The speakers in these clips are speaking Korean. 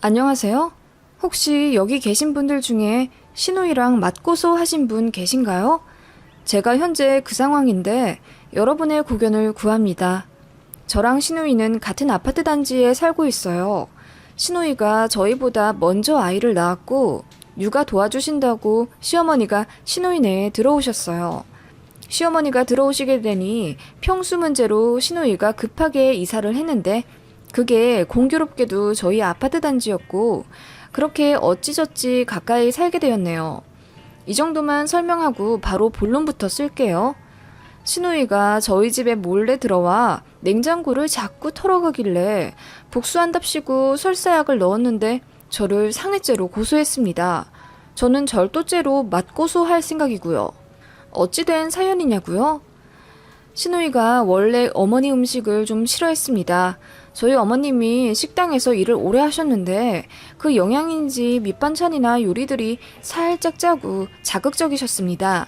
안녕하세요. 혹시 여기 계신 분들 중에 시누이랑 맞고소 하신 분 계신가요? 제가 현재 그 상황인데 여러분의 고견을 구합니다. 저랑 시누이는 같은 아파트 단지에 살고 있어요. 시누이가 저희보다 먼저 아이를 낳았고 육아 도와주신다고 시어머니가 시누이네에 들어오셨어요. 시어머니가 들어오시게 되니 평수 문제로 시누이가 급하게 이사를 했는데 그게 공교롭게도 저희 아파트 단지였고 그렇게 어찌저찌 가까이 살게 되었네요. 이 정도만 설명하고 바로 본론부터 쓸게요. 시누이가 저희 집에 몰래 들어와 냉장고를 자꾸 털어가길래 복수한답시고 설사약을 넣었는데 저를 상해죄로 고소했습니다. 저는 절도죄로 맞고소할 생각이고요. 어찌된 사연이냐고요? 시누이가 원래 어머니 음식을 좀 싫어했습니다. 저희 어머님이 식당에서 일을 오래 하셨는데 그 영향인지 밑반찬이나 요리들이 살짝 짜고 자극적이셨습니다.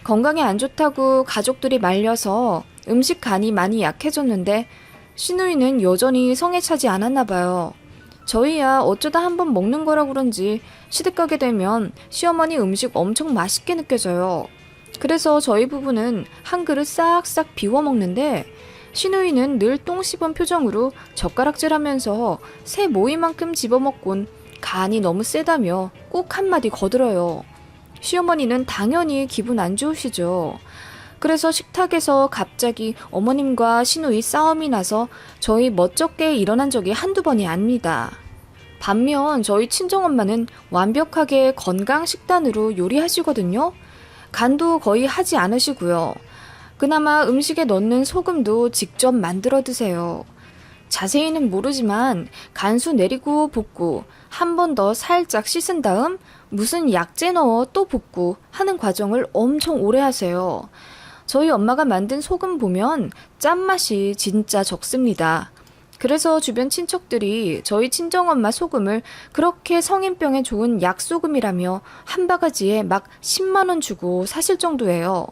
건강에 안 좋다고 가족들이 말려서 음식 간이 많이 약해졌는데 시누이는 여전히 성에 차지 않았나 봐요. 저희야 어쩌다 한번 먹는 거라 그런지 시댁 가게 되면 시어머니 음식 엄청 맛있게 느껴져요. 그래서 저희 부부는 한 그릇 싹싹 비워 먹는데 시누이는 늘 똥 씹은 표정으로 젓가락질하면서 새 모이만큼 집어먹곤 간이 너무 세다며 꼭 한마디 거들어요. 시어머니는 당연히 기분 안 좋으시죠. 그래서 식탁에서 갑자기 어머님과 시누이 싸움이 나서 저희 멋쩍게 일어난 적이 한두 번이 아닙니다. 반면 저희 친정엄마는 완벽하게 건강 식단으로 요리하시거든요. 간도 거의 하지 않으시고요. 그나마 음식에 넣는 소금도 직접 만들어 드세요. 자세히는 모르지만 간수 내리고 볶고 한 번 더 살짝 씻은 다음 무슨 약재 넣어 또 볶고 하는 과정을 엄청 오래 하세요. 저희 엄마가 만든 소금 보면 짠맛이 진짜 적습니다. 그래서 주변 친척들이 저희 친정엄마 소금을 그렇게 성인병에 좋은 약소금이라며 한 바가지에 막 10만 원 주고 사실 정도예요.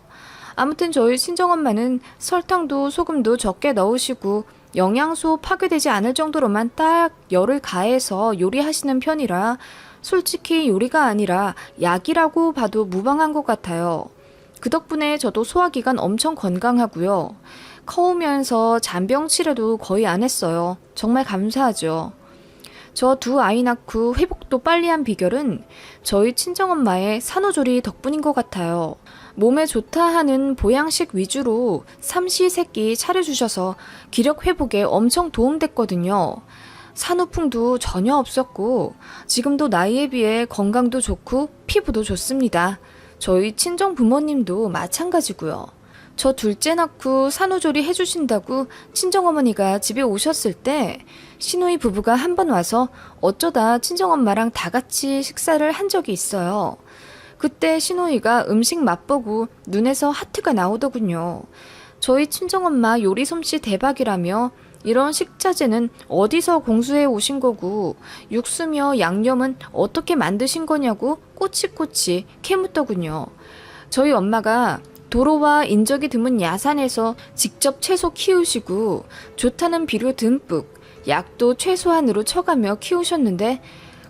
아무튼 저희 친정엄마는 설탕도 소금도 적게 넣으시고 영양소 파괴되지 않을 정도로만 딱 열을 가해서 요리하시는 편이라 솔직히 요리가 아니라 약이라고 봐도 무방한 것 같아요. 그 덕분에 저도 소화기관 엄청 건강하고요. 커오면서 잔병 치레도 거의 안 했어요. 정말 감사하죠. 저 두 아이 낳고 회복도 빨리 한 비결은 저희 친정엄마의 산후조리 덕분인 것 같아요. 몸에 좋다 하는 보양식 위주로 삼시세끼 차려주셔서 기력 회복에 엄청 도움됐거든요. 산후풍도 전혀 없었고 지금도 나이에 비해 건강도 좋고 피부도 좋습니다. 저희 친정 부모님도 마찬가지고요. 저 둘째 낳고 산후조리 해주신다고 친정어머니가 집에 오셨을 때 시누이 부부가 한 번 와서 어쩌다 친정엄마랑 다 같이 식사를 한 적이 있어요. 그때 시누이가 음식 맛보고 눈에서 하트가 나오더군요. 저희 친정엄마 요리 솜씨 대박이라며 이런 식자재는 어디서 공수해 오신 거고 육수며 양념은 어떻게 만드신 거냐고 꼬치꼬치 캐묻더군요. 저희 엄마가 도로와 인적이 드문 야산에서 직접 채소 키우시고 좋다는 비료 듬뿍 약도 최소한으로 쳐가며 키우셨는데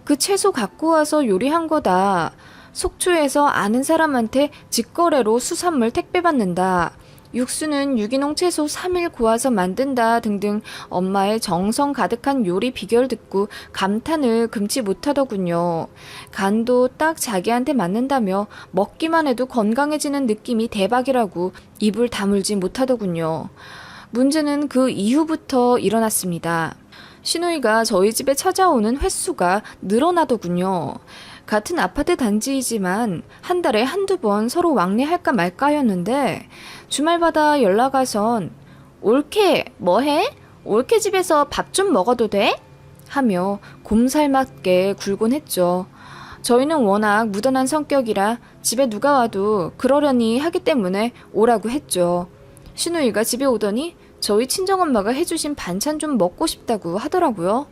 그 채소 갖고 와서 요리한 거다. 속초에서 아는 사람한테 직거래로 수산물 택배받는다. 육수는 유기농 채소 3일 구워서 만든다 등등 엄마의 정성 가득한 요리 비결 듣고 감탄을 금치 못하더군요. 간도 딱 자기한테 맞는다며 먹기만 해도 건강해지는 느낌이 대박이라고 입을 다물지 못하더군요. 문제는 그 이후부터 일어났습니다. 시누이가 저희 집에 찾아오는 횟수가 늘어나더군요. 같은 아파트 단지이지만 한 달에 한두 번 서로 왕래할까 말까였는데 주말마다 연락 와선 올케 뭐해? 올케 집에서 밥 좀 먹어도 돼? 하며 곰살맞게 굴곤 했죠. 저희는 워낙 무던한 성격이라 집에 누가 와도 그러려니 하기 때문에 오라고 했죠. 시누이가 집에 오더니 저희 친정엄마가 해주신 반찬 좀 먹고 싶다고 하더라고요.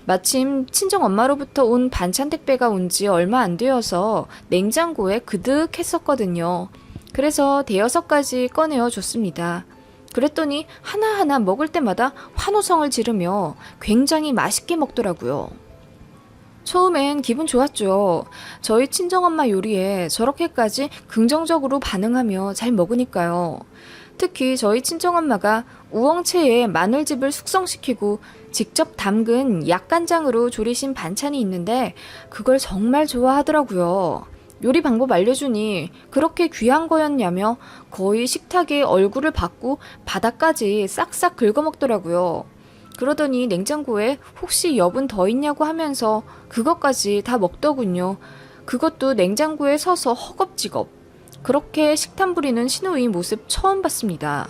마침 친정엄마로부터 온 반찬 택배가 온 지 얼마 안 되어서 냉장고에 그득했었거든요. 그래서 대여섯 가지 꺼내어 줬습니다. 그랬더니 하나하나 먹을 때마다 환호성을 지르며 굉장히 맛있게 먹더라고요. 처음엔 기분 좋았죠. 저희 친정엄마 요리에 저렇게까지 긍정적으로 반응하며 잘 먹으니까요. 특히 저희 친정엄마가 우엉채에 마늘즙을 숙성시키고 직접 담근 약간장으로 조리신 반찬이 있는데 그걸 정말 좋아하더라고요. 요리 방법 알려주니 그렇게 귀한 거였냐며 거의 식탁에 얼굴을 받고 바닥까지 싹싹 긁어먹더라고요. 그러더니 냉장고에 혹시 여분 더 있냐고 하면서 그것까지 다 먹더군요. 그것도 냉장고에 서서 허겁지겁. 그렇게 식탐 부리는 시누이 모습 처음 봤습니다.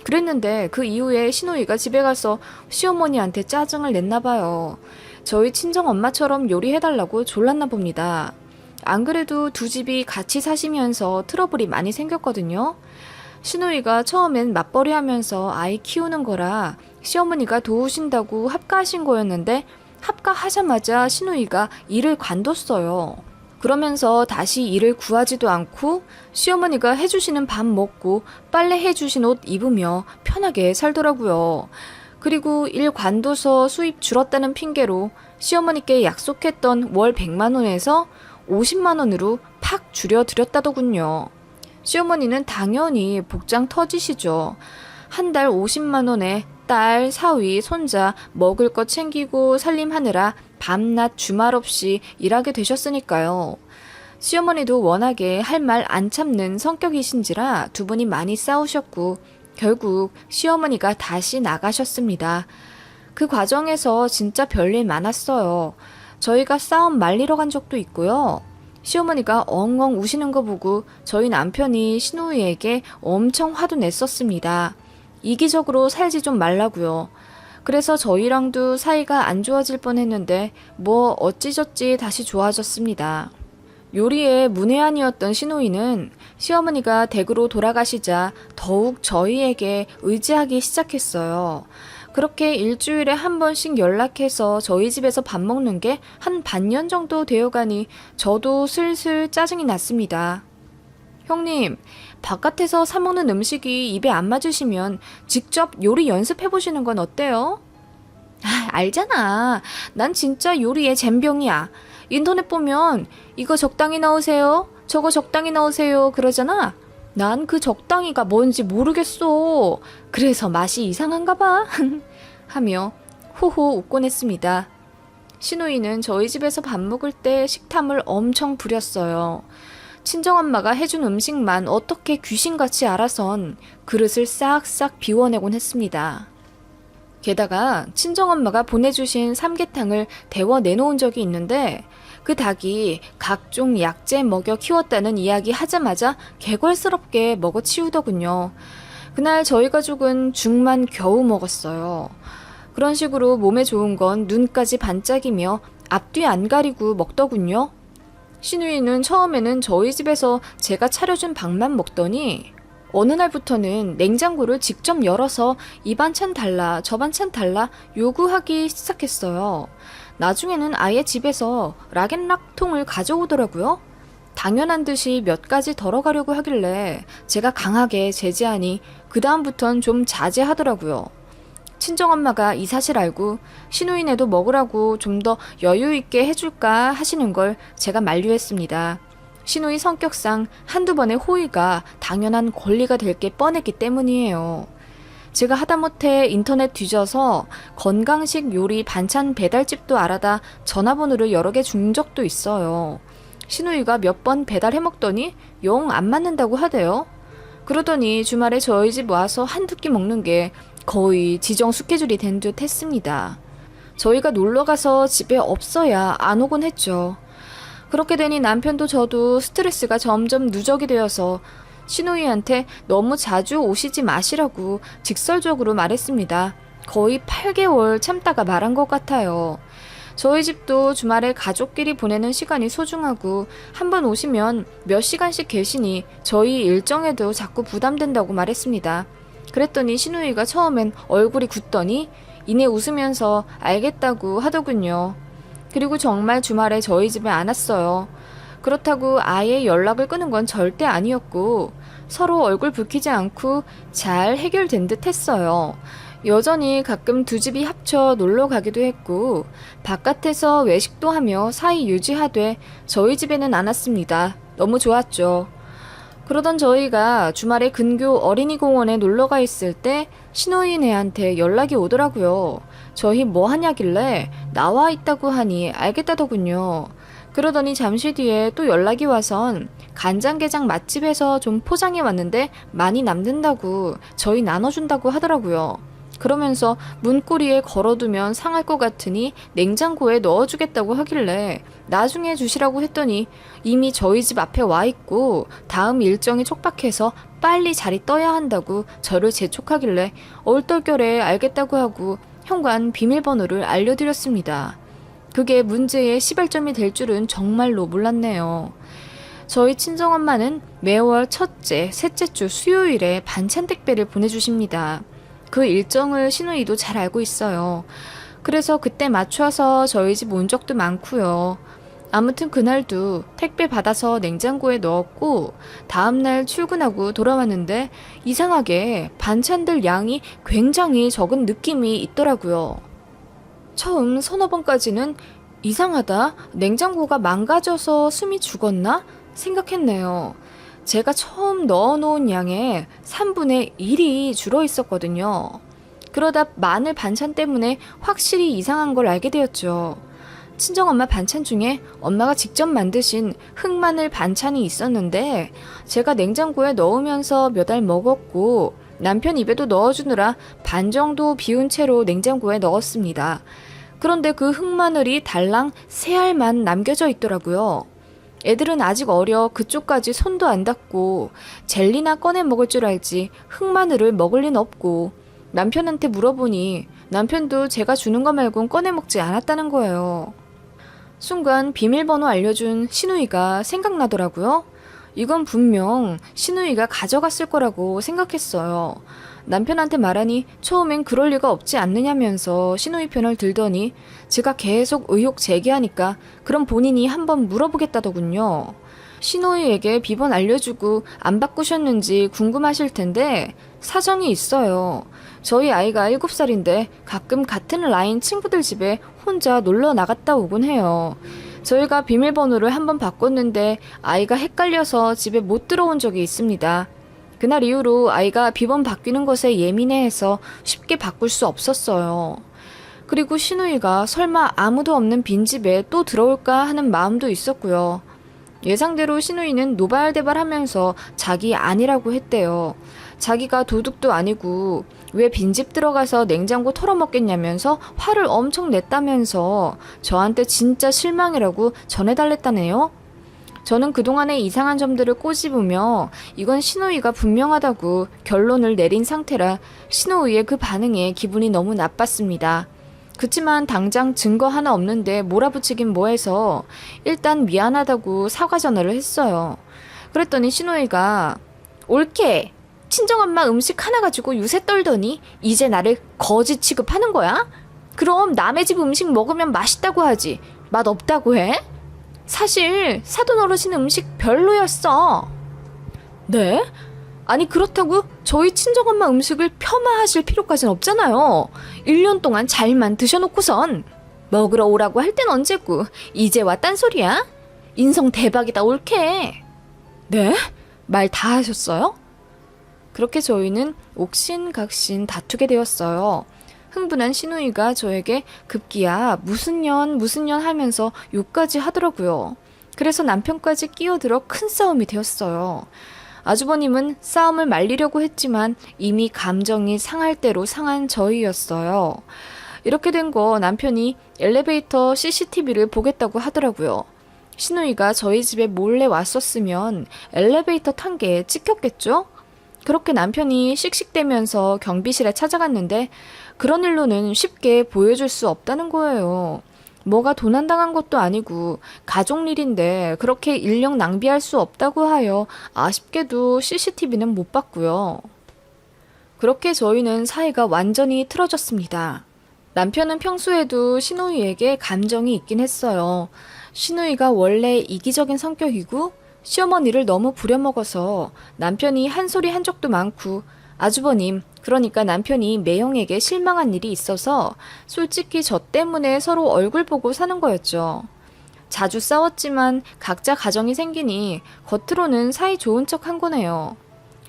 그랬는데 그 이후에 시누이가 집에 가서 시어머니한테 짜증을 냈나 봐요. 저희 친정 엄마처럼 요리해달라고 졸랐나 봅니다. 안 그래도 두 집이 같이 사시면서 트러블이 많이 생겼거든요. 시누이가 처음엔 맞벌이 하면서 아이 키우는 거라 시어머니가 도우신다고 합가하신 거였는데 합가하자마자 시누이가 일을 관뒀어요. 그러면서 다시 일을 구하지도 않고 시어머니가 해주시는 밥 먹고 빨래 해주신 옷 입으며 편하게 살더라고요. 그리고 일 관둬서 수입 줄었다는 핑계로 시어머니께 약속했던 월 100만 원에서 50만 원으로 팍 줄여드렸다더군요. 시어머니는 당연히 복장 터지시죠. 한 달 50만 원에 딸, 사위, 손자 먹을 것 챙기고 살림하느라 밤낮 주말 없이 일하게 되셨으니까요. 시어머니도 워낙에 할 말 안 참는 성격이신지라 두 분이 많이 싸우셨고 결국 시어머니가 다시 나가셨습니다. 그 과정에서 진짜 별일 많았어요. 저희가 싸움 말리러 간 적도 있고요. 시어머니가 엉엉 우시는 거 보고 저희 남편이 시누이에게 엄청 화도 냈었습니다. 이기적으로 살지 좀 말라고요. 그래서 저희랑도 사이가 안 좋아질 뻔했는데 뭐 어찌저찌 다시 좋아졌습니다. 요리에 문외한이었던 시누이는 시어머니가 댁으로 돌아가시자 더욱 저희에게 의지하기 시작했어요. 그렇게 일주일에 한 번씩 연락해서 저희 집에서 밥 먹는 게 한 반년 정도 되어가니 저도 슬슬 짜증이 났습니다. 형님, 바깥에서 사 먹는 음식이 입에 안 맞으시면 직접 요리 연습해보시는 건 어때요? 알잖아. 난 진짜 요리에 젬병이야. 인터넷 보면 이거 적당히 넣으세요. 저거 적당히 넣으세요. 그러잖아. 난 그 적당히가 뭔지 모르겠어. 그래서 맛이 이상한가 봐. 하며 호호 웃곤 했습니다. 시누이는 저희 집에서 밥 먹을 때 식탐을 엄청 부렸어요. 친정엄마가 해준 음식만 어떻게 귀신같이 알아선 그릇을 싹싹 비워내곤 했습니다. 게다가 친정엄마가 보내주신 삼계탕을 데워 내놓은 적이 있는데 그 닭이 각종 약재 먹여 키웠다는 이야기 하자마자 개걸스럽게 먹어치우더군요. 그날 저희 가족은 죽만 겨우 먹었어요. 그런 식으로 몸에 좋은 건 눈까지 반짝이며 앞뒤 안 가리고 먹더군요. 시누이는 처음에는 저희 집에서 제가 차려준 밥만 먹더니 어느 날부터는 냉장고를 직접 열어서 이 반찬 달라 저 반찬 달라 요구하기 시작했어요. 나중에는 아예 집에서 락앤락통을 가져오더라고요. 당연한 듯이 몇 가지 덜어가려고 하길래 제가 강하게 제지하니 그 다음부턴 좀 자제하더라고요. 친정엄마가 이 사실 알고 시누이네도 먹으라고 좀 더 여유 있게 해줄까 하시는 걸 제가 만류했습니다. 시누이 성격상 한두 번의 호의가 당연한 권리가 될 게 뻔했기 때문이에요. 제가 하다못해 인터넷 뒤져서 건강식 요리 반찬 배달집도 알아다 전화번호를 여러 개 준 적도 있어요. 시누이가 몇 번 배달해 먹더니 영 안 맞는다고 하대요. 그러더니 주말에 저희 집 와서 한두 끼 먹는 게 거의 지정 스케줄이 된 듯 했습니다. 저희가 놀러가서 집에 없어야 안 오곤 했죠. 그렇게 되니 남편도 저도 스트레스가 점점 누적이 되어서 시누이한테 너무 자주 오시지 마시라고 직설적으로 말했습니다. 거의 8개월 참다가 말한 것 같아요. 저희 집도 주말에 가족끼리 보내는 시간이 소중하고 한번 오시면 몇 시간씩 계시니 저희 일정에도 자꾸 부담된다고 말했습니다. 그랬더니 시누이가 처음엔 얼굴이 굳더니 이내 웃으면서 알겠다고 하더군요. 그리고 정말 주말에 저희 집에 안 왔어요. 그렇다고 아예 연락을 끊은 건 절대 아니었고 서로 얼굴 붉히지 않고 잘 해결된 듯 했어요. 여전히 가끔 두 집이 합쳐 놀러 가기도 했고 바깥에서 외식도 하며 사이 유지하되 저희 집에는 안 왔습니다. 너무 좋았죠. 그러던 저희가 주말에 근교 어린이공원에 놀러가 있을 때 신호인 애한테 연락이 오더라고요. 저희 뭐 하냐길래 나와 있다고 하니 알겠다더군요. 그러더니 잠시 뒤에 또 연락이 와선 간장게장 맛집에서 좀 포장해 왔는데 많이 남는다고 저희 나눠준다고 하더라고요. 그러면서 문고리에 걸어두면 상할 것 같으니 냉장고에 넣어주겠다고 하길래 나중에 주시라고 했더니 이미 저희 집 앞에 와 있고 다음 일정이 촉박해서 빨리 자리 떠야 한다고 저를 재촉하길래 얼떨결에 알겠다고 하고 현관 비밀번호를 알려드렸습니다. 그게 문제의 시발점이 될 줄은 정말로 몰랐네요. 저희 친정엄마는 매월 첫째, 셋째 주 수요일에 반찬 택배를 보내주십니다. 그 일정을 시누이도 잘 알고 있어요. 그래서 그때 맞춰서 저희 집 온 적도 많고요. 아무튼 그날도 택배 받아서 냉장고에 넣었고 다음날 출근하고 돌아왔는데 이상하게 반찬들 양이 굉장히 적은 느낌이 있더라고요. 처음 서너 번까지는 이상하다, 냉장고가 망가져서 숨이 죽었나 생각했네요. 제가 처음 넣어놓은 양의 3분의 1이 줄어 있었거든요. 그러다 마늘 반찬 때문에 확실히 이상한 걸 알게 되었죠. 친정엄마 반찬 중에 엄마가 직접 만드신 흑마늘 반찬이 있었는데 제가 냉장고에 넣으면서 몇 알 먹었고 남편 입에도 넣어주느라 반 정도 비운 채로 냉장고에 넣었습니다. 그런데 그 흑마늘이 달랑 3알만 남겨져 있더라고요. 애들은 아직 어려 그쪽까지 손도 안 닿고 젤리나 꺼내 먹을 줄 알지 흑마늘을 먹을 리는 없고 남편한테 물어보니 남편도 제가 주는 거 말곤 꺼내 먹지 않았다는 거예요. 순간 비밀번호 알려준 시누이가 생각나더라고요. 이건 분명 시누이가 가져갔을 거라고 생각했어요. 남편한테 말하니 처음엔 그럴 리가 없지 않느냐면서 시누이 편을 들더니 제가 계속 의혹 제기하니까 그럼 본인이 한번 물어보겠다더군요. 시누이에게 비번 알려주고 안 바꾸셨는지 궁금하실 텐데 사정이 있어요. 저희 아이가 7살인데 가끔 같은 라인 친구들 집에 혼자 놀러 나갔다 오곤 해요. 저희가 비밀번호를 한번 바꿨는데 아이가 헷갈려서 집에 못 들어온 적이 있습니다. 그날 이후로 아이가 비번 바뀌는 것에 예민해해서 쉽게 바꿀 수 없었어요. 그리고 시누이가 설마 아무도 없는 빈집에 또 들어올까 하는 마음도 있었고요. 예상대로 시누이는 노발대발하면서 자기 아니라고 했대요. 자기가 도둑도 아니고 왜 빈집 들어가서 냉장고 털어먹겠냐면서 화를 엄청 냈다면서 저한테 진짜 실망이라고 전해달랬다네요. 저는 그동안의 이상한 점들을 꼬집으며 이건 시누이가 분명하다고 결론을 내린 상태라 시누이의 그 반응에 기분이 너무 나빴습니다. 그치만 당장 증거 하나 없는데 몰아붙이긴 뭐해서 일단 미안하다고 사과 전화를 했어요. 그랬더니 시누이가 옳게 친정엄마 음식 하나 가지고 유세 떨더니 이제 나를 거지 취급하는 거야? 그럼 남의 집 음식 먹으면 맛있다고 하지 맛 없다고 해? 사실 사돈 어르신 음식 별로였어. 네? 아니 그렇다고 저희 친정엄마 음식을 폄하하실 필요까진 없잖아요. 1년 동안 잘만 드셔놓고선 먹으러 오라고 할 땐 언제고 이제 와 딴소리야? 인성 대박이다 옳게. 네? 말 다 하셨어요? 그렇게 저희는 옥신각신 다투게 되었어요. 흥분한 시누이가 저에게 급기야 무슨 년 하면서 욕까지 하더라고요. 그래서 남편까지 끼어들어 큰 싸움이 되었어요. 아주버님은 싸움을 말리려고 했지만 이미 감정이 상할 대로 상한 저희였어요. 이렇게 된 거 남편이 엘리베이터 CCTV를 보겠다고 하더라고요. 시누이가 저희 집에 몰래 왔었으면 엘리베이터 탄 게 찍혔겠죠? 그렇게 남편이 씩씩대면서 경비실에 찾아갔는데 그런 일로는 쉽게 보여줄 수 없다는 거예요. 뭐가 도난당한 것도 아니고 가족 일인데 그렇게 인력 낭비할 수 없다고 하여 아쉽게도 CCTV는 못 봤고요. 그렇게 저희는 사이가 완전히 틀어졌습니다. 남편은 평소에도 시누이에게 감정이 있긴 했어요. 시누이가 원래 이기적인 성격이고 시어머니를 너무 부려먹어서 남편이 한 소리 한 적도 많고 아주버님, 그러니까 남편이 매형에게 실망한 일이 있어서 솔직히 저 때문에 서로 얼굴 보고 사는 거였죠. 자주 싸웠지만 각자 가정이 생기니 겉으로는 사이 좋은 척 한 거네요.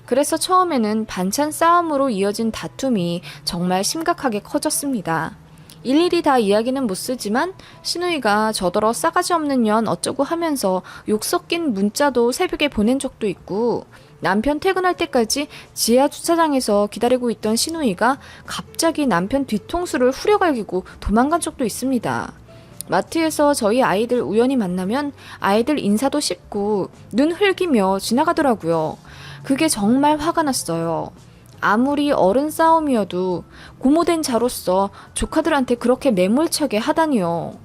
그래서 처음에는 반찬 싸움으로 이어진 다툼이 정말 심각하게 커졌습니다. 일일이 다 이야기는 못 쓰지만 시누이가 저더러 싸가지 없는 년 어쩌고 하면서 욕 섞인 문자도 새벽에 보낸 적도 있고, 남편 퇴근할 때까지 지하 주차장에서 기다리고 있던 시누이가 갑자기 남편 뒤통수를 후려갈기고 도망간 적도 있습니다. 마트에서 저희 아이들 우연히 만나면 아이들 인사도 씹고 눈 흘기며 지나가더라고요. 그게 정말 화가 났어요. 아무리 어른 싸움이어도 고모된 자로서 조카들한테 그렇게 매몰차게 하다니요.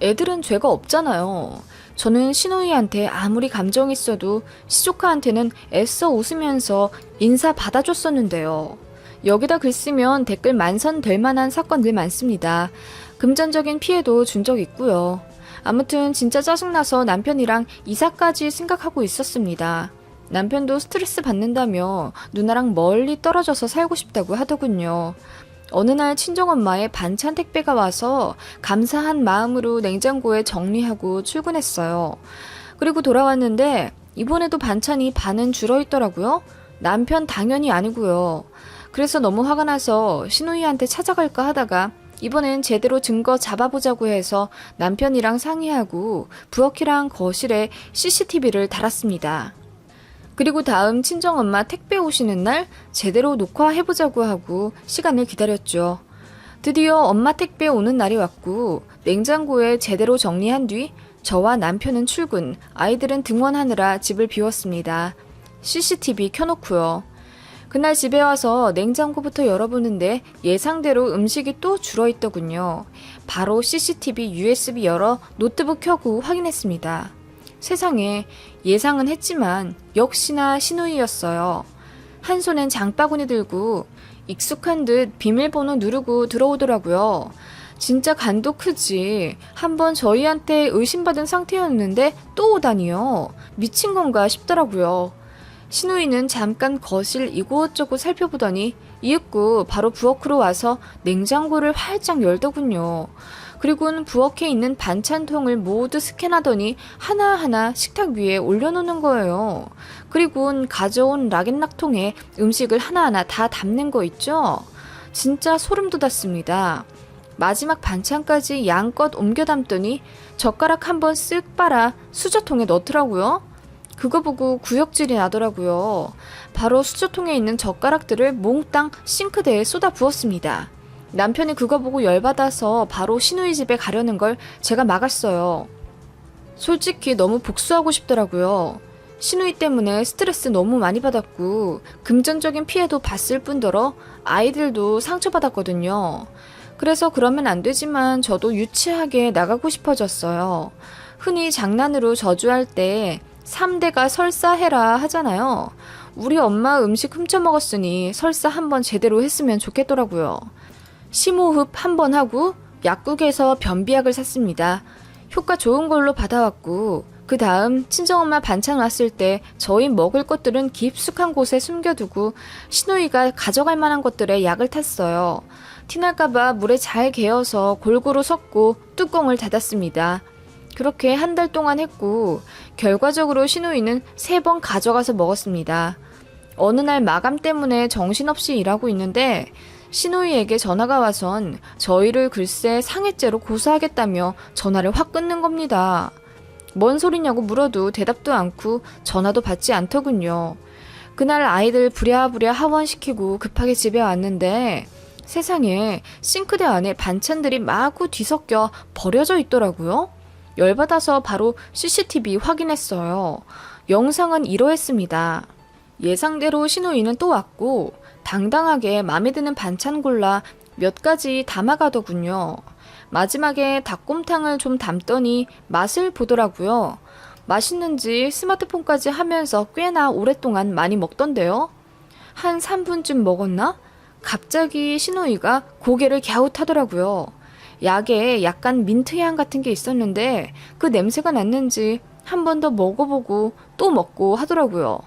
애들은 죄가 없잖아요. 저는 시누이한테 아무리 감정 있어도 시조카한테는 애써 웃으면서 인사 받아줬었는데요. 여기다 글 쓰면 댓글 만선 될 만한 사건들 많습니다. 금전적인 피해도 준 적 있고요. 아무튼 진짜 짜증나서 남편이랑 이사까지 생각하고 있었습니다. 남편도 스트레스 받는다며 누나랑 멀리 떨어져서 살고 싶다고 하더군요. 어느 날 친정엄마의 반찬 택배가 와서 감사한 마음으로 냉장고에 정리하고 출근했어요. 그리고 돌아왔는데 이번에도 반찬이 반은 줄어있더라고요. 남편 당연히 아니고요. 그래서 너무 화가 나서 시누이한테 찾아갈까 하다가 이번엔 제대로 증거 잡아보자고 해서 남편이랑 상의하고 부엌이랑 거실에 CCTV를 달았습니다. 그리고 다음 친정엄마 택배 오시는 날 제대로 녹화해보자고 하고 시간을 기다렸죠. 드디어 엄마 택배 오는 날이 왔고 냉장고에 제대로 정리한 뒤 저와 남편은 출근, 아이들은 등원하느라 집을 비웠습니다. CCTV 켜놓고요. 그날 집에 와서 냉장고부터 열어보는데 예상대로 음식이 또 줄어있더군요. 바로 CCTV USB 열어 노트북 켜고 확인했습니다. 세상에, 예상은 했지만 역시나 시누이였어요. 한 손엔 장바구니 들고 익숙한 듯 비밀번호 누르고 들어오더라고요. 진짜 간도 크지. 한번 저희한테 의심받은 상태였는데 또 오다니요. 미친 건가 싶더라고요. 시누이는 잠깐 거실 이곳저곳 살펴보더니 이윽고 바로 부엌으로 와서 냉장고를 활짝 열더군요. 그리고는 부엌에 있는 반찬통을 모두 스캔하더니 하나하나 식탁 위에 올려놓는 거예요. 그리고는 가져온 락앤락통에 음식을 하나하나 다 담는 거 있죠? 진짜 소름 돋았습니다. 마지막 반찬까지 양껏 옮겨 담더니 젓가락 한번 쓱 빨아 수저통에 넣더라고요. 그거 보고 구역질이 나더라고요. 바로 수저통에 있는 젓가락들을 몽땅 싱크대에 쏟아 부었습니다. 남편이 그거 보고 열받아서 바로 시누이 집에 가려는 걸 제가 막았어요. 솔직히 너무 복수하고 싶더라고요. 시누이 때문에 스트레스 너무 많이 받았고 금전적인 피해도 봤을 뿐더러 아이들도 상처받았거든요. 그래서 그러면 안 되지만 저도 유치하게 나가고 싶어졌어요. 흔히 장난으로 저주할 때 3대가 설사해라 하잖아요. 우리 엄마 음식 훔쳐먹었으니 설사 한번 제대로 했으면 좋겠더라고요. 심호흡 한번 하고 약국에서 변비약을 샀습니다. 효과 좋은 걸로 받아왔고 그 다음 친정엄마 반찬 왔을 때 저희 먹을 것들은 깊숙한 곳에 숨겨두고 시누이가 가져갈 만한 것들에 약을 탔어요. 티날까봐 물에 잘 개어서 골고루 섞고 뚜껑을 닫았습니다. 그렇게 한 달 동안 했고 결과적으로 시누이는 3번 가져가서 먹었습니다. 어느 날 마감 때문에 정신없이 일하고 있는데 시누이에게 전화가 와선 저희를 글쎄 상해죄로 고소하겠다며 전화를 확 끊는 겁니다. 뭔 소리냐고 물어도 대답도 않고 전화도 받지 않더군요. 그날 아이들 부랴부랴 하원시키고 급하게 집에 왔는데 세상에 싱크대 안에 반찬들이 마구 뒤섞여 버려져 있더라고요. 열받아서 바로 CCTV 확인했어요. 영상은 이러했습니다. 예상대로 시누이는 또 왔고 당당하게 마음에 드는 반찬 골라 몇 가지 담아가더군요. 마지막에 닭곰탕을 좀 담더니 맛을 보더라고요. 맛있는지 스마트폰까지 하면서 꽤나 오랫동안 많이 먹던데요. 한 3분쯤 먹었나? 갑자기 시누이가 고개를 갸웃하더라고요. 약에 약간 민트향 같은 게 있었는데 그 냄새가 났는지 한 번 더 먹어보고 또 먹고 하더라고요.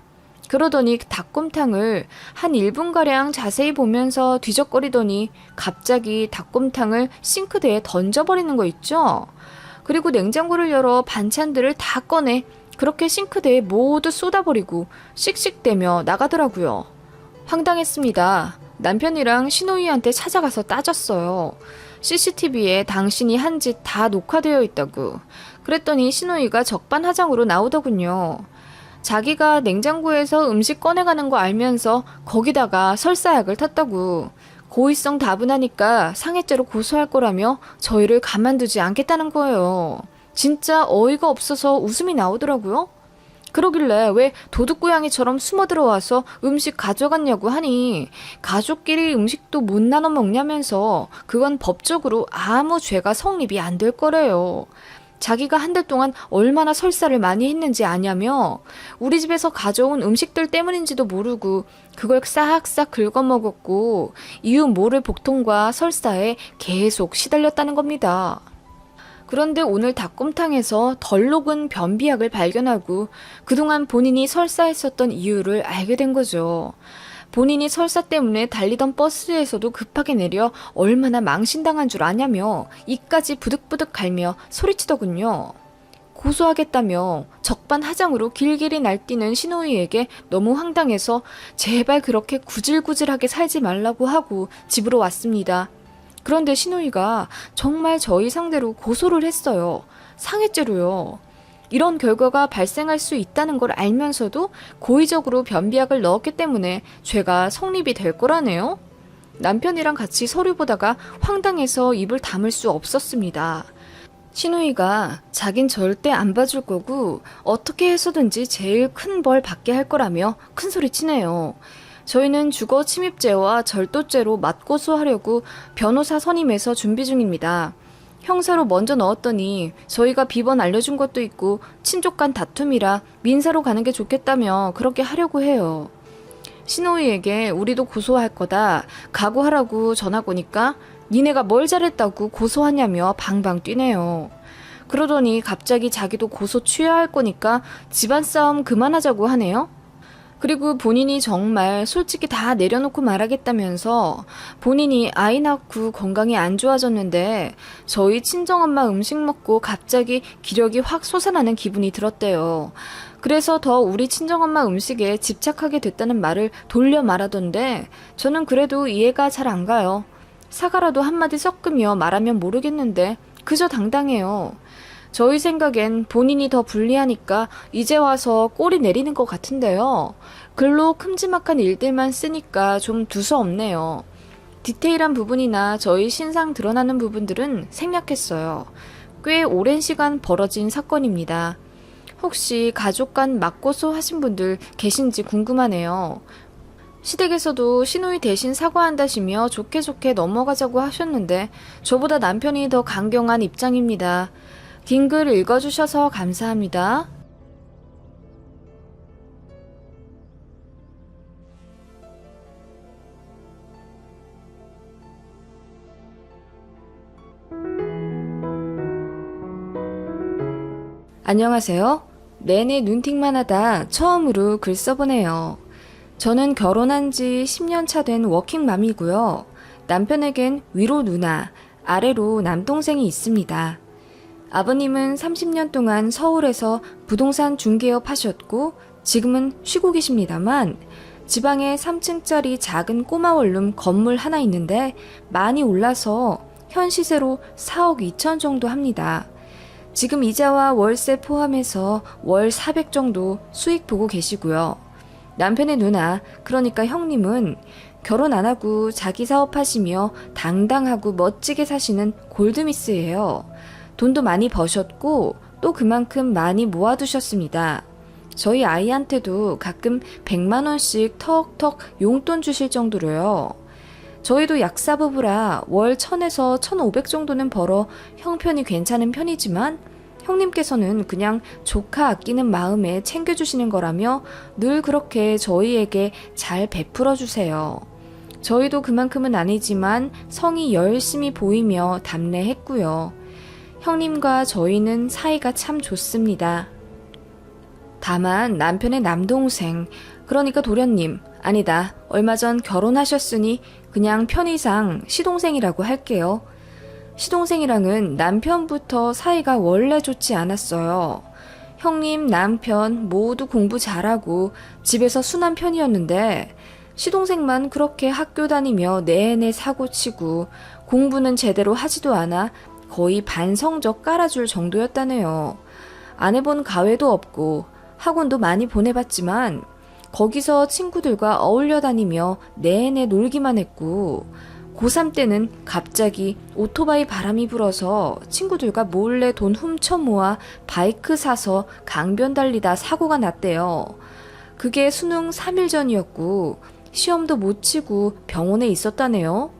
그러더니 닭곰탕을 한 1분가량 자세히 보면서 뒤적거리더니 갑자기 닭곰탕을 싱크대에 던져버리는 거 있죠? 그리고 냉장고를 열어 반찬들을 다 꺼내 그렇게 싱크대에 모두 쏟아버리고 씩씩대며 나가더라고요. 황당했습니다. 남편이랑 신우이한테 찾아가서 따졌어요. CCTV에 당신이 한 짓 다 녹화되어 있다고. 그랬더니 신우이가 적반하장으로 나오더군요. 자기가 냉장고에서 음식 꺼내가는 거 알면서 거기다가 설사약을 탔다고. 고의성 다분하니까 상해죄로 고소할 거라며 저희를 가만두지 않겠다는 거예요. 진짜 어이가 없어서 웃음이 나오더라고요. 그러길래 왜 도둑고양이처럼 숨어 들어와서 음식 가져갔냐고 하니 가족끼리 음식도 못 나눠 먹냐면서 그건 법적으로 아무 죄가 성립이 안 될 거래요. 자기가 한 달 동안 얼마나 설사를 많이 했는지 아냐며 우리 집에서 가져온 음식들 때문인지도 모르고 그걸 싹싹 긁어먹었고 이유 모를 복통과 설사에 계속 시달렸다는 겁니다. 그런데 오늘 닭곰탕에서 덜 녹은 변비약을 발견하고 그동안 본인이 설사했었던 이유를 알게 된 거죠. 본인이 설사 때문에 달리던 버스에서도 급하게 내려 얼마나 망신당한 줄 아냐며 이까지 부득부득 갈며 소리치더군요. 고소하겠다며 적반하장으로 길길이 날뛰는 신우이에게 너무 황당해서 제발 그렇게 구질구질하게 살지 말라고 하고 집으로 왔습니다. 그런데 신우이가 정말 저희 상대로 고소를 했어요. 상해죄로요. 이런 결과가 발생할 수 있다는 걸 알면서도 고의적으로 변비약을 넣었기 때문에 죄가 성립이 될 거라네요. 남편이랑 같이 서류 보다가 황당해서 입을 다물 수 없었습니다. 신우이가 자긴 절대 안 봐줄 거고 어떻게 해서든지 제일 큰 벌 받게 할 거라며 큰 소리 치네요. 저희는 주거 침입죄와 절도죄로 맞고소하려고 변호사 선임해서 준비 중입니다. 형사로 먼저 넣었더니 저희가 비번 알려준 것도 있고 친족 간 다툼이라 민사로 가는 게 좋겠다며 그렇게 하려고 해요. 신우이에게 우리도 고소할 거다 각오하라고 전화 오니까 니네가 뭘 잘했다고 고소하냐며 방방 뛰네요. 그러더니 갑자기 자기도 고소 취하할 거니까 집안 싸움 그만하자고 하네요. 그리고 본인이 정말 솔직히 다 내려놓고 말하겠다면서 본인이 아이 낳고 건강이 안 좋아졌는데 저희 친정엄마 음식 먹고 갑자기 기력이 확 솟아나는 기분이 들었대요. 그래서 더 우리 친정엄마 음식에 집착하게 됐다는 말을 돌려 말하던데 저는 그래도 이해가 잘 안 가요. 사과라도 한마디 섞으며 말하면 모르겠는데 그저 당당해요. 저희 생각엔 본인이 더 불리하니까 이제 와서 꼬리 내리는 것 같은데요. 글로 큼지막한 일들만 쓰니까 좀 두서없네요. 디테일한 부분이나 저희 신상 드러나는 부분들은 생략했어요. 꽤 오랜 시간 벌어진 사건입니다. 혹시 가족 간 맞고소 하신 분들 계신지 궁금하네요. 시댁에서도 신우이 대신 사과한다시며 좋게 넘어가자고 하셨는데 저보다 남편이 더 강경한 입장입니다. 긴 글 읽어주셔서 감사합니다. 안녕하세요. 내내 눈팅만 하다 처음으로 글 써보네요. 저는 결혼한 지 10년 차 된 워킹맘이고요. 남편에겐 위로 누나, 아래로 남동생이 있습니다. 아버님은 30년 동안 서울에서 부동산 중개업 하셨고 지금은 쉬고 계십니다만 지방에 3층짜리 작은 꼬마 원룸 건물 하나 있는데 많이 올라서 현 시세로 4억 2천 정도 합니다. 지금 이자와 월세 포함해서 월 400 정도 수익 보고 계시고요. 남편의 누나, 그러니까 형님은 결혼 안 하고 자기 사업하시며 당당하고 멋지게 사시는 골드미스예요. 돈도 많이 버셨고 또 그만큼 많이 모아두셨습니다. 저희 아이한테도 가끔 100만 원씩 턱턱 용돈 주실 정도로요. 저희도 약사부부라 월 1000에서 1500 정도는 벌어 형편이 괜찮은 편이지만 형님께서는 그냥 조카 아끼는 마음에 챙겨주시는 거라며 늘 그렇게 저희에게 잘 베풀어 주세요. 저희도 그만큼은 아니지만 성이 열심히 보이며 답례했고요. 형님과 저희는 사이가 참 좋습니다. 다만 남편의 남동생, 그러니까 도련님, 아니다. 얼마 전 결혼하셨으니 그냥 편의상 시동생이라고 할게요. 시동생이랑은 남편부터 사이가 원래 좋지 않았어요. 형님, 남편 모두 공부 잘하고 집에서 순한 편이었는데 시동생만 그렇게 학교 다니며 내내 사고치고 공부는 제대로 하지도 않아 거의 반성적 깔아줄 정도였다네요. 안 해본 가외도 없고 학원도 많이 보내봤지만 거기서 친구들과 어울려 다니며 내내 놀기만 했고 고3 때는 갑자기 오토바이 바람이 불어서 친구들과 몰래 돈 훔쳐 모아 바이크 사서 강변 달리다 사고가 났대요. 그게 수능 3일 전이었고 시험도 못 치고 병원에 있었다네요.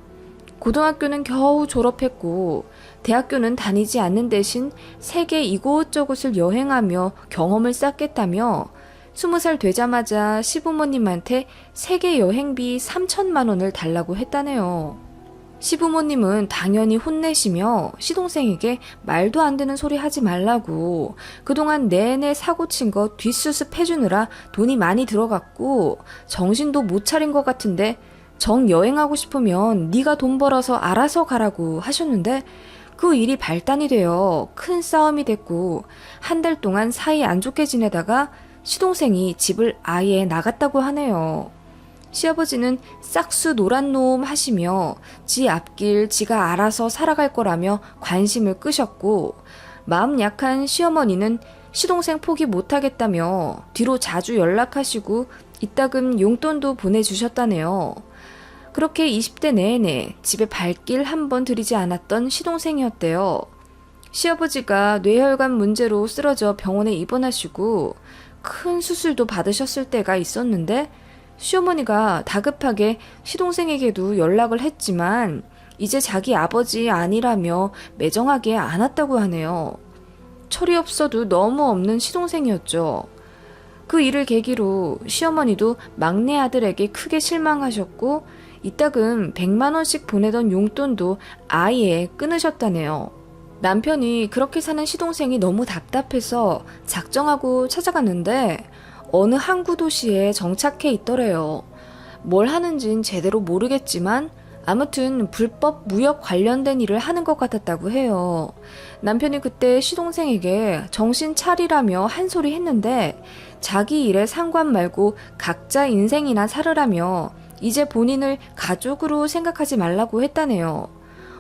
고등학교는 겨우 졸업했고 대학교는 다니지 않는 대신 세계 이곳저곳을 여행하며 경험을 쌓겠다며 20살 되자마자 시부모님한테 세계 여행비 3천만 원을 달라고 했다네요. 시부모님은 당연히 혼내시며 시동생에게 말도 안 되는 소리 하지 말라고 그동안 내내 사고친 거 뒷수습 해주느라 돈이 많이 들어갔고 정신도 못 차린 것 같은데 정 여행하고 싶으면 네가 돈 벌어서 알아서 가라고 하셨는데 그 일이 발단이 되어 큰 싸움이 됐고 한 달 동안 사이 안 좋게 지내다가 시동생이 집을 아예 나갔다고 하네요. 시아버지는 싹수 노란 놈 하시며 지 앞길 지가 알아서 살아갈 거라며 관심을 끄셨고 마음 약한 시어머니는 시동생 포기 못하겠다며 뒤로 자주 연락하시고 이따금 용돈도 보내주셨다네요. 그렇게 20대 내내 집에 발길 한 번 들이지 않았던 시동생이었대요. 시아버지가 뇌혈관 문제로 쓰러져 병원에 입원하시고 큰 수술도 받으셨을 때가 있었는데 시어머니가 다급하게 시동생에게도 연락을 했지만 이제 자기 아버지 아니라며 매정하게 안 왔다고 하네요. 철이 없어도 너무 없는 시동생이었죠. 그 일을 계기로 시어머니도 막내 아들에게 크게 실망하셨고 이따금 100만 원씩 보내던 용돈도 아예 끊으셨다네요. 남편이 그렇게 사는 시동생이 너무 답답해서 작정하고 찾아갔는데 어느 항구 도시에 정착해 있더래요. 뭘 하는진 제대로 모르겠지만 아무튼 불법 무역 관련된 일을 하는 것 같았다고 해요. 남편이 그때 시동생에게 정신 차리라며 한 소리 했는데 자기 일에 상관 말고 각자 인생이나 살으라며 이제 본인을 가족으로 생각하지 말라고 했다네요.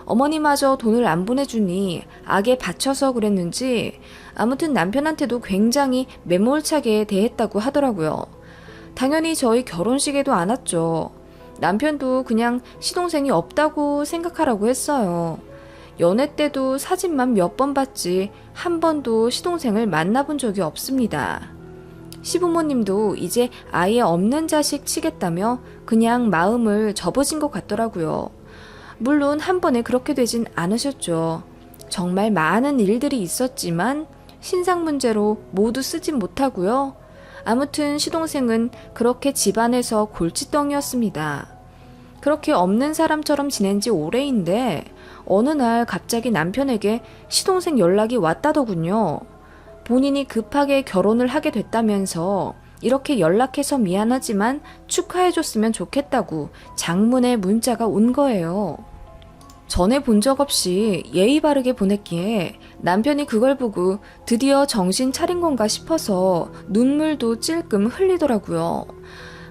어머니마저 돈을 안 보내주니 악에 받쳐서 그랬는지 아무튼 남편한테도 굉장히 매몰차게 대했다고 하더라고요. 당연히 저희 결혼식에도 안 왔죠. 남편도 그냥 시동생이 없다고 생각하라고 했어요. 연애 때도 사진만 몇 번 봤지 한 번도 시동생을 만나본 적이 없습니다. 시부모님도 이제 아예 없는 자식 치겠다며 그냥 마음을 접어진 것 같더라고요. 물론 한 번에 그렇게 되진 않으셨죠. 정말 많은 일들이 있었지만 신상 문제로 모두 쓰진 못하고요. 아무튼 시동생은 그렇게 집안에서 골칫덩이였습니다. 그렇게 없는 사람처럼 지낸 지 오래인데 어느 날 갑자기 남편에게 시동생 연락이 왔다더군요. 본인이 급하게 결혼을 하게 됐다면서 이렇게 연락해서 미안하지만 축하해줬으면 좋겠다고 장문의 문자가 온 거예요. 전에 본 적 없이 예의 바르게 보냈기에 남편이 그걸 보고 드디어 정신 차린 건가 싶어서 눈물도 찔끔 흘리더라고요.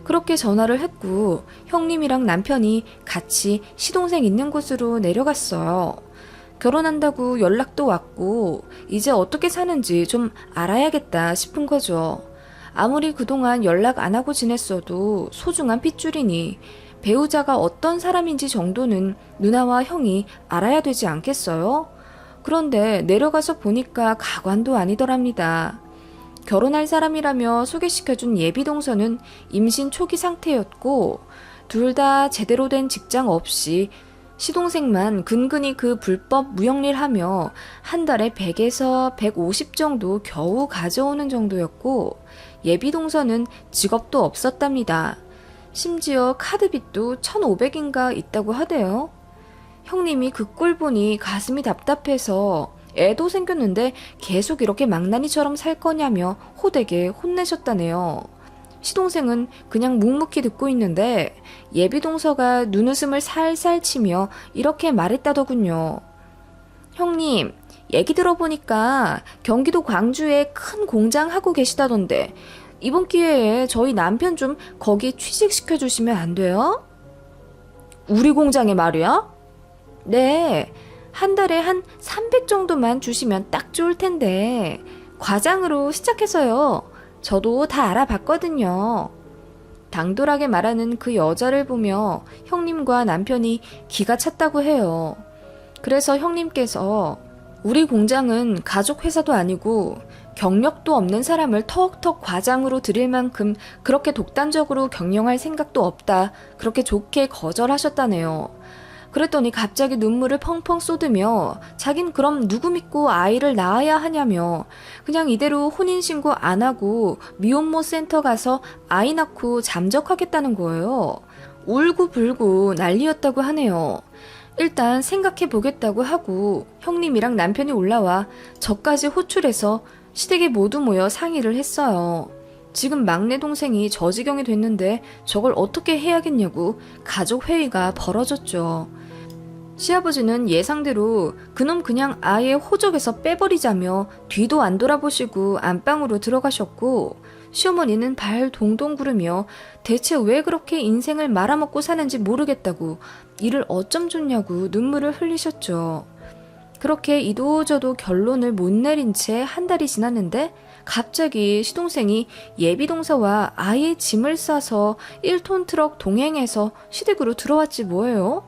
그렇게 전화를 했고 형님이랑 남편이 같이 시동생 있는 곳으로 내려갔어요. 결혼한다고 연락도 왔고 이제 어떻게 사는지 좀 알아야겠다 싶은 거죠. 아무리 그동안 연락 안 하고 지냈어도 소중한 핏줄이니 배우자가 어떤 사람인지 정도는 누나와 형이 알아야 되지 않겠어요? 그런데 내려가서 보니까 가관도 아니더랍니다. 결혼할 사람이라며 소개시켜준 예비동서는 임신 초기 상태였고 둘 다 제대로 된 직장 없이 시동생만 근근히 그 불법 무역일 하며 한 달에 100에서 150 정도 겨우 가져오는 정도였고 예비동서는 직업도 없었답니다. 심지어 카드빚도 1,500인가 있다고 하대요. 형님이 그 꼴 보니 가슴이 답답해서 애도 생겼는데 계속 이렇게 망나니처럼 살 거냐며 호되게 혼내셨다네요. 시동생은 그냥 묵묵히 듣고 있는데 예비동서가 눈웃음을 살살 치며 이렇게 말했다더군요. 형님, 얘기 들어보니까 경기도 광주에 큰 공장 하고 계시다던데 이번 기회에 저희 남편 좀 거기 취직시켜 주시면 안 돼요? 우리 공장에 말이야? 네, 한 달에 한 300 정도만 주시면 딱 좋을 텐데 과장으로 시작해서요. 저도 다 알아봤거든요. 당돌하게 말하는 그 여자를 보며 형님과 남편이 기가 찼다고 해요. 그래서 형님께서 우리 공장은 가족 회사도 아니고 경력도 없는 사람을 턱턱 과장으로 들일 만큼 그렇게 독단적으로 경영할 생각도 없다. 그렇게 좋게 거절하셨다네요. 그랬더니 갑자기 눈물을 펑펑 쏟으며 자긴 그럼 누구 믿고 아이를 낳아야 하냐며 그냥 이대로 혼인신고 안 하고 미혼모 센터 가서 아이 낳고 잠적하겠다는 거예요. 울고불고 난리였다고 하네요. 일단 생각해 보겠다고 하고 형님이랑 남편이 올라와 저까지 호출해서 시댁에 모두 모여 상의를 했어요. 지금 막내 동생이 저 지경이 됐는데 저걸 어떻게 해야겠냐고 가족 회의가 벌어졌죠. 시아버지는 예상대로 그놈 그냥 아예 호적에서 빼버리자며 뒤도 안 돌아보시고 안방으로 들어가셨고 시어머니는 발 동동 구르며 대체 왜 그렇게 인생을 말아먹고 사는지 모르겠다고 이를 어쩜 좋냐고 눈물을 흘리셨죠. 그렇게 이도저도 결론을 못 내린 채 한 달이 지났는데 갑자기 시동생이 예비동서와 아예 짐을 싸서 1톤 트럭 동행해서 시댁으로 들어왔지 뭐예요?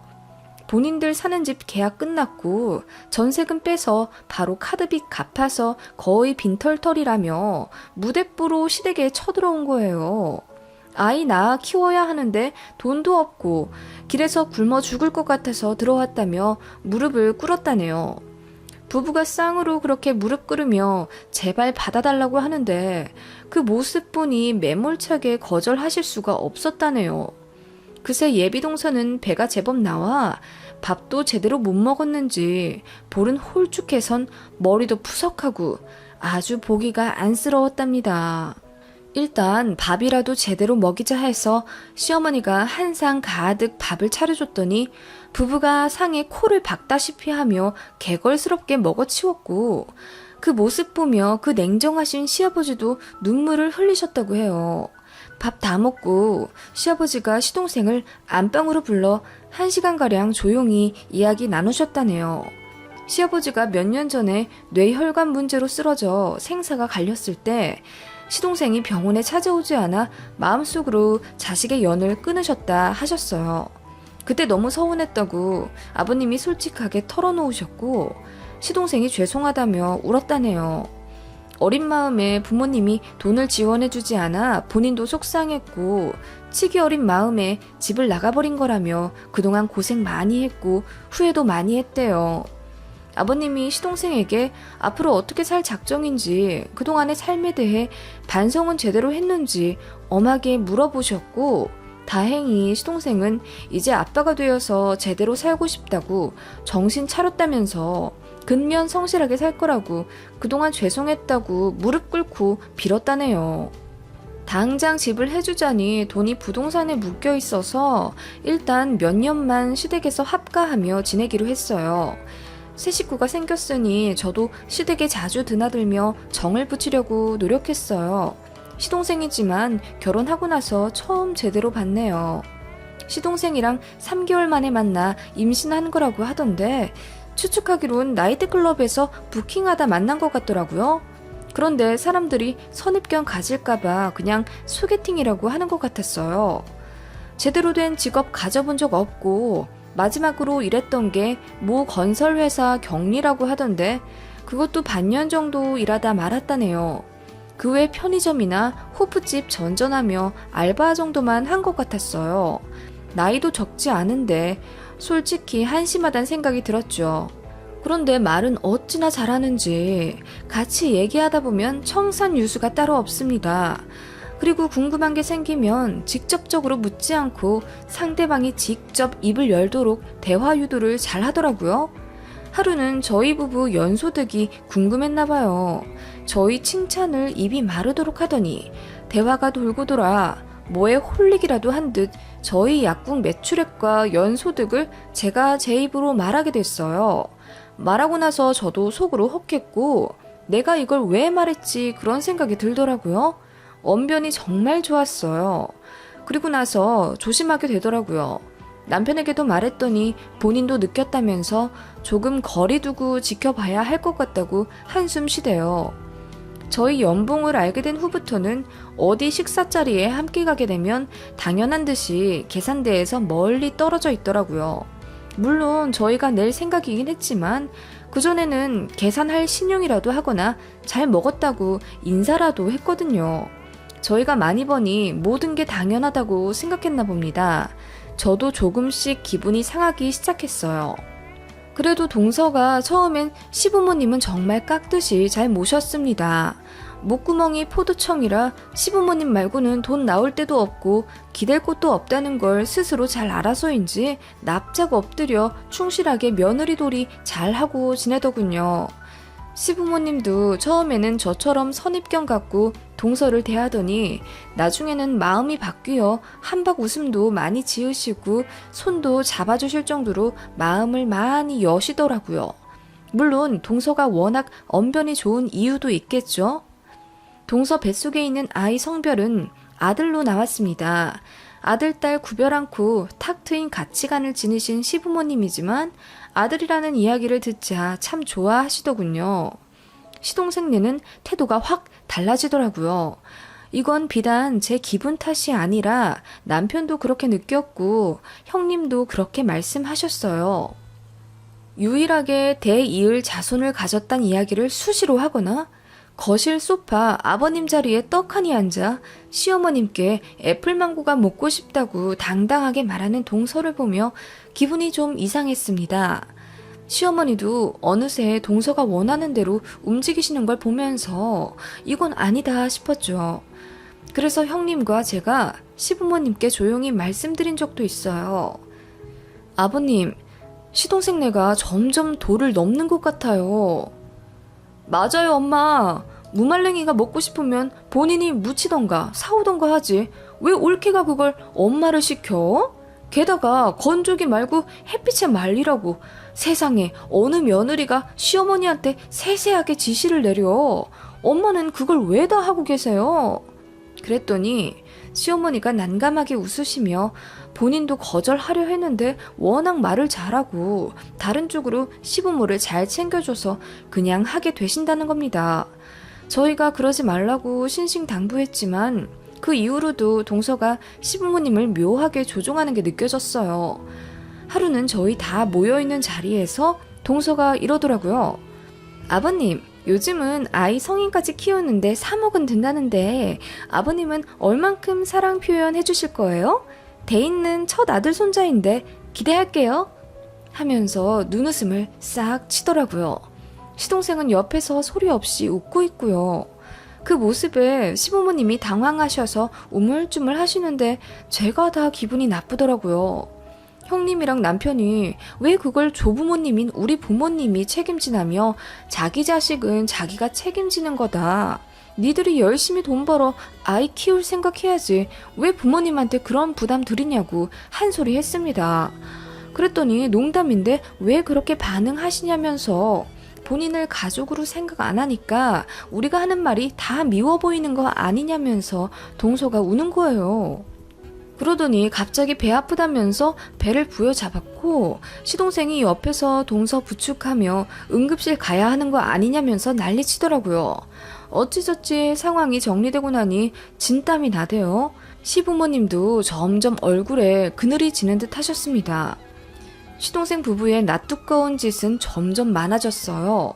본인들 사는 집 계약 끝났고 전세금 빼서 바로 카드빚 갚아서 거의 빈털털이라며 무대뽀로 시댁에 쳐들어온 거예요. 아이 낳아 키워야 하는데 돈도 없고 길에서 굶어 죽을 것 같아서 들어왔다며 무릎을 꿇었다네요. 부부가 쌍으로 그렇게 무릎 꿇으며 제발 받아달라고 하는데 그 모습 보니 매몰차게 거절하실 수가 없었다네요. 그새 예비동서는 배가 제법 나와 밥도 제대로 못 먹었는지 볼은 홀쭉해선 머리도 푸석하고 아주 보기가 안쓰러웠답니다. 일단 밥이라도 제대로 먹이자 해서 시어머니가 한 상 가득 밥을 차려줬더니 부부가 상에 코를 박다시피 하며 개걸스럽게 먹어치웠고 그 모습 보며 그 냉정하신 시아버지도 눈물을 흘리셨다고 해요. 밥 다 먹고 시아버지가 시동생을 안방으로 불러 1시간가량 조용히 이야기 나누셨다네요. 시아버지가 몇 년 전에 뇌혈관 문제로 쓰러져 생사가 갈렸을 때 시동생이 병원에 찾아오지 않아 마음속으로 자식의 연을 끊으셨다 하셨어요. 그때 너무 서운했다고 아버님이 솔직하게 털어놓으셨고 시동생이 죄송하다며 울었다네요. 어린 마음에 부모님이 돈을 지원해주지 않아 본인도 속상했고 치기 어린 마음에 집을 나가버린 거라며 그동안 고생 많이 했고 후회도 많이 했대요. 아버님이 시동생에게 앞으로 어떻게 살 작정인지 그동안의 삶에 대해 반성은 제대로 했는지 엄하게 물어보셨고 다행히 시동생은 이제 아빠가 되어서 제대로 살고 싶다고 정신 차렸다면서 근면 성실하게 살 거라고 그동안 죄송했다고 무릎 꿇고 빌었다네요. 당장 집을 해주자니 돈이 부동산에 묶여 있어서 일단 몇 년만 시댁에서 합가하며 지내기로 했어요. 새 식구가 생겼으니 저도 시댁에 자주 드나들며 정을 붙이려고 노력했어요. 시동생이지만 결혼하고 나서 처음 제대로 봤네요. 시동생이랑 3개월 만에 만나 임신한 거라고 하던데 추측하기론 나이트클럽에서 부킹하다 만난 것 같더라고요. 그런데 사람들이 선입견 가질까봐 그냥 소개팅이라고 하는 것 같았어요. 제대로 된 직업 가져본 적 없고 마지막으로 일했던 게 모 건설회사 경리라고 하던데 그것도 반년 정도 일하다 말았다네요. 그 외 편의점이나 호프집 전전하며 알바 정도만 한 것 같았어요. 나이도 적지 않은데 솔직히 한심하단 생각이 들었죠. 그런데 말은 어찌나 잘하는지 같이 얘기하다 보면 청산유수가 따로 없습니다. 그리고 궁금한 게 생기면 직접적으로 묻지 않고 상대방이 직접 입을 열도록 대화 유도를 잘 하더라고요. 하루는 저희 부부 연소득이 궁금했나 봐요. 저희 칭찬을 입이 마르도록 하더니 대화가 돌고 돌아 뭐에 홀리기라도 한 듯 저희 약국 매출액과 연소득을 제가 제 입으로 말하게 됐어요. 말하고 나서 저도 속으로 혹했고 내가 이걸 왜 말했지 그런 생각이 들더라고요. 언변이 정말 좋았어요. 그리고 나서 조심하게 되더라고요. 남편에게도 말했더니 본인도 느꼈다면서 조금 거리 두고 지켜봐야 할 것 같다고 한숨 쉬대요. 저희 연봉을 알게 된 후부터는 어디 식사 자리에 함께 가게 되면 당연한 듯이 계산대에서 멀리 떨어져 있더라고요. 물론 저희가 낼 생각이긴 했지만 그전에는 계산할 신용이라도 하거나 잘 먹었다고 인사라도 했거든요. 저희가 많이 버니 모든 게 당연하다고 생각했나 봅니다. 저도 조금씩 기분이 상하기 시작했어요. 그래도 동서가 처음엔 시부모님은 정말 깍듯이 잘 모셨습니다. 목구멍이 포도청이라 시부모님 말고는 돈 나올 데도 없고 기댈 곳도 없다는 걸 스스로 잘 알아서인지 납작 엎드려 충실하게 며느리돌이 잘하고 지내더군요. 시부모님도 처음에는 저처럼 선입견 갖고 동서를 대하더니 나중에는 마음이 바뀌어 한박 웃음도 많이 지으시고 손도 잡아주실 정도로 마음을 많이 여시더라고요. 물론 동서가 워낙 언변이 좋은 이유도 있겠죠. 동서 뱃속에 있는 아이 성별은 아들로 나왔습니다. 아들, 딸 구별 않고 탁 트인 가치관을 지니신 시부모님이지만 아들이라는 이야기를 듣자 참 좋아하시더군요. 시동생네는 태도가 확 달라지더라고요. 이건 비단 제 기분 탓이 아니라 남편도 그렇게 느꼈고 형님도 그렇게 말씀하셨어요. 유일하게 대이을 자손을 가졌단 이야기를 수시로 하거나 거실 소파 아버님 자리에 떡하니 앉아 시어머님께 애플망고가 먹고 싶다고 당당하게 말하는 동서를 보며 기분이 좀 이상했습니다. 시어머니도 어느새 동서가 원하는 대로 움직이시는 걸 보면서 이건 아니다 싶었죠. 그래서 형님과 제가 시부모님께 조용히 말씀드린 적도 있어요. 아버님, 시동생네가 점점 도를 넘는 것 같아요. 맞아요, 엄마. 무말랭이가 먹고 싶으면 본인이 무치던가 사오던가 하지. 왜 올케가 그걸 엄마를 시켜? 게다가 건조기 말고 햇빛에 말리라고. 세상에 어느 며느리가 시어머니한테 세세하게 지시를 내려. 엄마는 그걸 왜 다 하고 계세요? 그랬더니 시어머니가 난감하게 웃으시며 본인도 거절하려 했는데 워낙 말을 잘하고 다른 쪽으로 시부모를 잘 챙겨줘서 그냥 하게 되신다는 겁니다. 저희가 그러지 말라고 신신당부했지만 그 이후로도 동서가 시부모님을 묘하게 조종하는 게 느껴졌어요. 하루는 저희 다 모여있는 자리에서 동서가 이러더라고요. 아버님, 요즘은 아이 성인까지 키우는데 3억은 든다는데 아버님은 얼만큼 사랑 표현해 주실 거예요? 돼 있는 첫 아들 손자인데 기대할게요. 하면서 눈웃음을 싹 치더라고요. 시동생은 옆에서 소리 없이 웃고 있고요. 그 모습에 시부모님이 당황하셔서 우물쭈물 하시는데 제가 다 기분이 나쁘더라고요. 형님이랑 남편이 왜 그걸 조부모님인 우리 부모님이 책임지나며 자기 자식은 자기가 책임지는 거다. 니들이 열심히 돈 벌어 아이 키울 생각해야지 왜 부모님한테 그런 부담 드리냐고 한 소리 했습니다. 그랬더니 농담인데 왜 그렇게 반응하시냐면서 본인을 가족으로 생각 안 하니까 우리가 하는 말이 다 미워 보이는 거 아니냐면서 동서가 우는 거예요. 그러더니 갑자기 배 아프다면서 배를 부여잡았고 시동생이 옆에서 동서 부축하며 응급실 가야 하는 거 아니냐면서 난리치더라고요. 어찌저찌 상황이 정리되고 나니 진땀이 나대요. 시부모님도 점점 얼굴에 그늘이 지는 듯 하셨습니다. 시동생 부부의 낯두꺼운 짓은 점점 많아졌어요.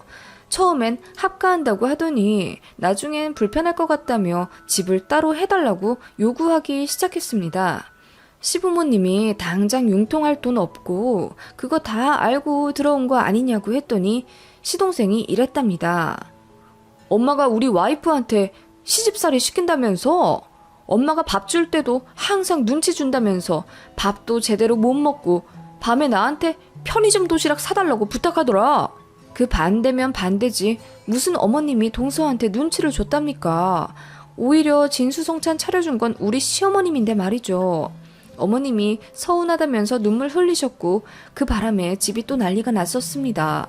처음엔 합가한다고 하더니 나중엔 불편할 것 같다며 집을 따로 해달라고 요구하기 시작했습니다. 시부모님이 당장 융통할 돈 없고 그거 다 알고 들어온 거 아니냐고 했더니 시동생이 이랬답니다. 엄마가 우리 와이프한테 시집살이 시킨다면서? 엄마가 밥 줄 때도 항상 눈치 준다면서 밥도 제대로 못 먹고 밤에 나한테 편의점 도시락 사달라고 부탁하더라. 그 반대면 반대지. 무슨 어머님이 동서한테 눈치를 줬답니까? 오히려 진수성찬 차려준 건 우리 시어머님인데 말이죠. 어머님이 서운하다면서 눈물 흘리셨고 그 바람에 집이 또 난리가 났었습니다.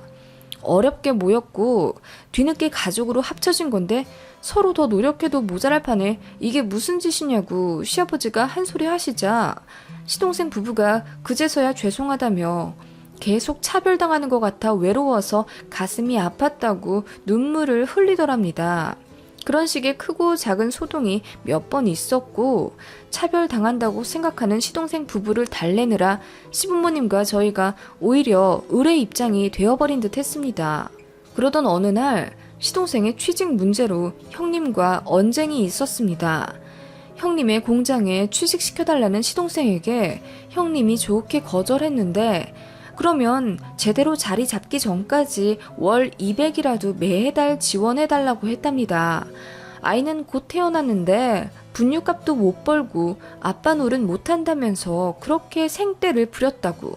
어렵게 모였고 뒤늦게 가족으로 합쳐진 건데 서로 더 노력해도 모자랄 판에 이게 무슨 짓이냐고 시아버지가 한 소리 하시자 시동생 부부가 그제서야 죄송하다며 계속 차별당하는 것 같아 외로워서 가슴이 아팠다고 눈물을 흘리더랍니다. 그런 식의 크고 작은 소동이 몇 번 있었고 차별당한다고 생각하는 시동생 부부를 달래느라 시부모님과 저희가 오히려 을의 입장이 되어버린 듯 했습니다. 그러던 어느 날 시동생의 취직 문제로 형님과 언쟁이 있었습니다. 형님의 공장에 취직시켜달라는 시동생에게 형님이 좋게 거절했는데 그러면 제대로 자리 잡기 전까지 월 200이라도 매달 지원해달라고 했답니다. 아이는 곧 태어났는데 분유값도 못 벌고 아빠 노릇 못한다면서 그렇게 생떼를 부렸다고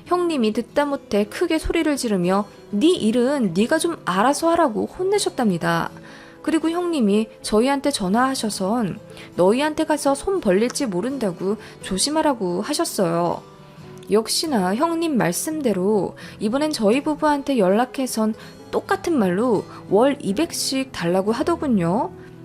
형님이 듣다 못해 크게 소리를 지르며 네 일은 네가 좀 알아서 하라고 혼내셨답니다. 그리고 형님이 저희한테 전화하셔선 너희한테 가서 손 벌릴지 모른다고 조심하라고 하셨어요. 역시나 형님 말씀대로 이번엔 저희 부부한테 연락해선 똑같은 말로 월 200씩 달라고 하더군요.